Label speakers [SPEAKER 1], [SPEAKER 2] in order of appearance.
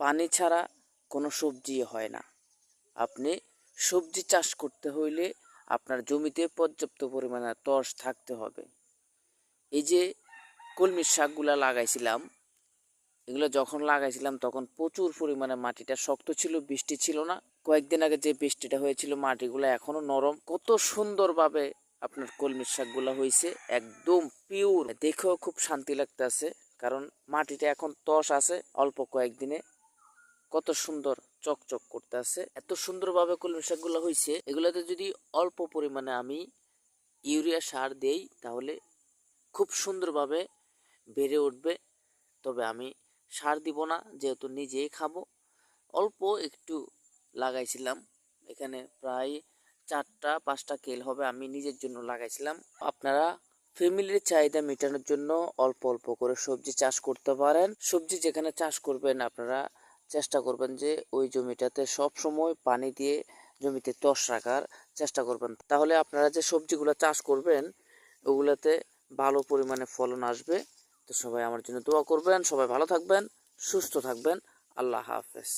[SPEAKER 1] পানি ছাড়া কোনো সবজি হয় না। আপনি সবজি চাষ করতে হইলে আপনার জমিতে পর্যাপ্ত পরিমাণে তুষ থাকতে হবে। এই যে কলমির শাকগুলা লাগাইছিলাম, এগুলো যখন লাগাইছিলাম তখন প্রচুর পরিমাণে মাটিটা শক্ত ছিল, বৃষ্টি ছিল না। কয়েকদিন আগে যে বৃষ্টিটা হয়েছিল মাটিগুলো এখনো নরম। কত সুন্দরভাবে আপনার কলমির শাকগুলো হয়েছে, একদম পিওর। দেখেও খুব শান্তি লাগতেছে, কারণ মাটিটা এখন তুষ আছে অল্প কয়েকদিনে। কত সুন্দর চকচক করতে আছে, এত সুন্দরভাবে কলমি শাকগুলো হয়েছে। এগুলোতে যদি অল্প পরিমাণে আমি ইউরিয়া সার দেই তাহলে খুব সুন্দরভাবে বেড়ে উঠবে। তবে আমি সার দিব না, যেহেতু নিজেই খাবো। অল্প একটু লাগাইছিলাম, এখানে প্রায় 4-5টা কেল হবে, আমি নিজের জন্য লাগাইছিলাম। আপনারা ফ্যামিলির চাহিদা মেটানোর জন্য অল্প অল্প করে সবজি চাষ করতে পারেন। সবজি যেখানে চাষ করবেন আপনারা চেষ্টা করবেন যে ওই জমিটাতে সব সময় পানি দিয়ে জমিতে তুষ রাখার চেষ্টা করবেন। তাহলে আপনারা যে সবজিগুলো চাষ করবেন ওগুলোতে ভালো পরিমাণে ফলন আসবে। তো সবাই আমার জন্য দোয়া করবেন, সবাই ভালো থাকবেন, সুস্থ থাকবেন। আল্লাহ হাফেজ।